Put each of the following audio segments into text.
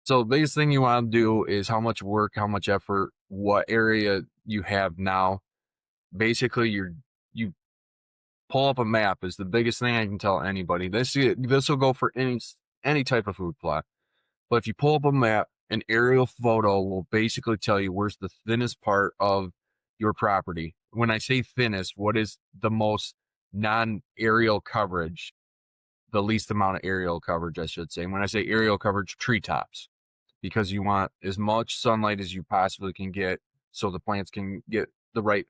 So the biggest thing you want to do is how much work, how much effort, what area you have now. Basically, you pull up a map is the biggest thing I can tell anybody. This will go for any type of food plot. But if you pull up a map, an aerial photo will basically tell you where's the thinnest part of your property. When I say thinnest, what is the most non-aerial coverage, the least amount of aerial coverage, I should say. And when I say aerial coverage, treetops, because you want as much sunlight as you possibly can get so the plants can get the right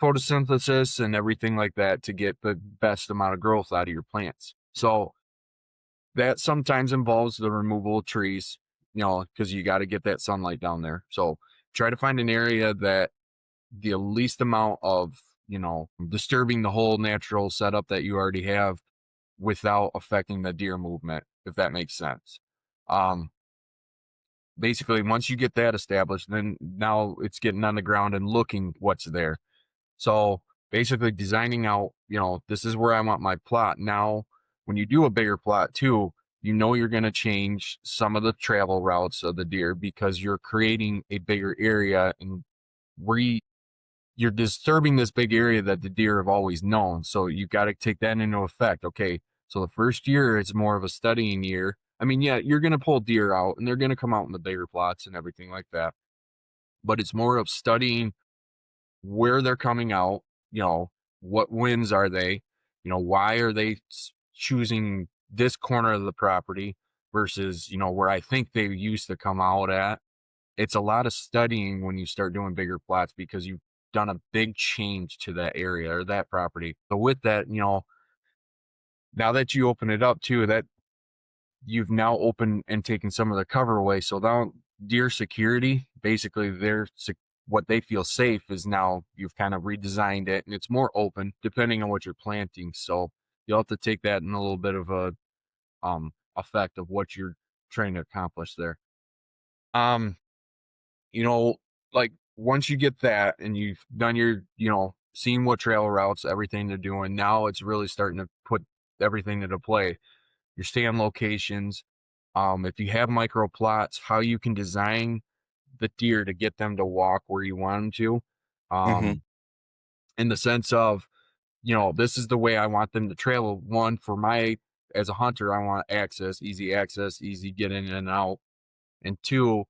photosynthesis and everything like that to get the best amount of growth out of your plants. So that sometimes involves the removal of trees, because you got to get that sunlight down there. So try to find an area that the least amount of, disturbing the whole natural setup that you already have without affecting the deer movement, if that makes sense. Um, Basically, once you get that established, then now it's getting on the ground and looking what's there. So basically designing out, this is where I want my plot. Now, when you do a bigger plot too, you're going to change some of the travel routes of the deer because you're creating a bigger area and you're disturbing this big area that the deer have always known. So you got to take that into effect. Okay. So the first year is more of a studying year. I mean, yeah, you're going to pull deer out and they're going to come out in the bigger plots and everything like that. But it's more of studying where they're coming out, what winds are they, why are they choosing this corner of the property versus, where I think they used to come out at. It's a lot of studying when you start doing bigger plots because you've done a big change to that area or that property. So with that, now that you open it up too, that you've now opened and taken some of the cover away. So now deer security, basically what they feel safe is now you've kind of redesigned it and it's more open depending on what you're planting. So you'll have to take that in a little bit of a effect of what you're trying to accomplish there. Um, you know, like once you get that and you've done your, seeing what trail routes, everything they're doing, now it's really starting to put everything into play. Your stand locations, if you have micro plots, how you can design the deer to get them to walk where you want them to. Hmm. Um, in the sense of, this is the way I want them to travel. One, as a hunter, I want access, easy get in and out. And two,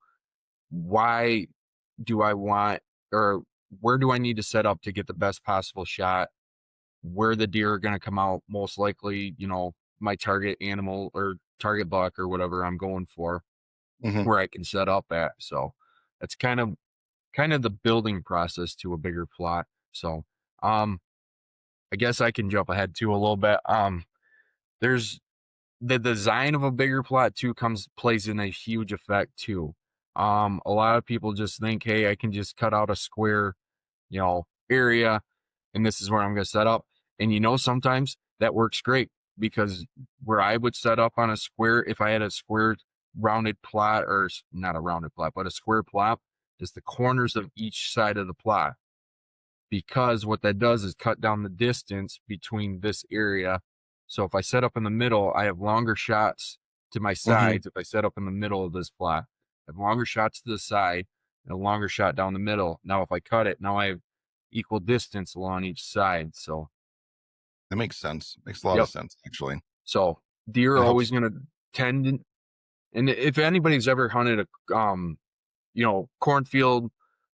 why do I want, or where do I need to set up to get the best possible shot? Where the deer are going to come out, most likely, my target animal or target buck or whatever I'm going for, Hmm. where I can set up at. So that's kind of the building process to a bigger plot. So, um, I guess I can jump ahead too a little bit. There's the design of a bigger plot too plays in a huge effect too. A lot of people just think, hey, I can just cut out a square, area, and this is where I'm going to set up. And sometimes that works great because where I would set up on a square, if I had a square rounded plot, or not a rounded plot, but a square plot, is the corners of each side of the plot. Because what that does is cut down the distance between this area. So if I set up in the middle, I have longer shots to my Hmm. sides. If I set up in the middle of this plot, I have longer shots to the side and a longer shot down the middle. Now, if I cut it, now I have equal distance along each side. So, That makes sense. Makes a lot of yep. sense, actually. So deer It are helps. always going to tend, and if anybody's ever hunted cornfield,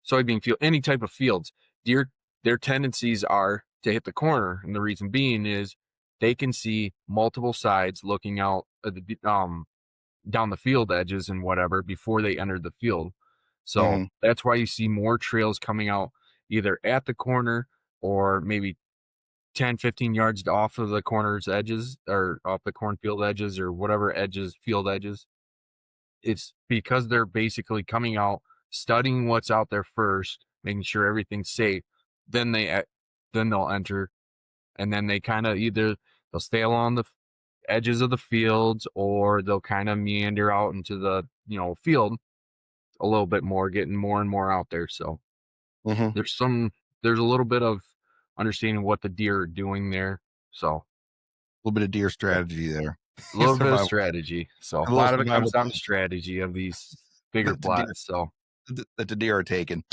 soybean field, any type of fields, deer, their tendencies are to hit the corner. And the reason being is they can see multiple sides looking out at down the field edges and whatever before they enter the field. So Hmm. that's why you see more trails coming out either at the corner or maybe 10, 15 yards off of the corner's edges or off the cornfield edges or whatever edges, field edges. It's because they're basically coming out, studying what's out there first, making sure everything's safe. Then then they'll enter, and then they kind of either they'll stay along the edges of the fields, or they'll kind of meander out into the field a little bit more, getting more and more out there. So Hmm. there's a little bit of understanding what the deer are doing there. So A little bit of deer yeah, strategy there. A little bit of Survival. strategy. So a A little lot of it survival comes down to strategy of these bigger that the deer plots. So that the deer are taken.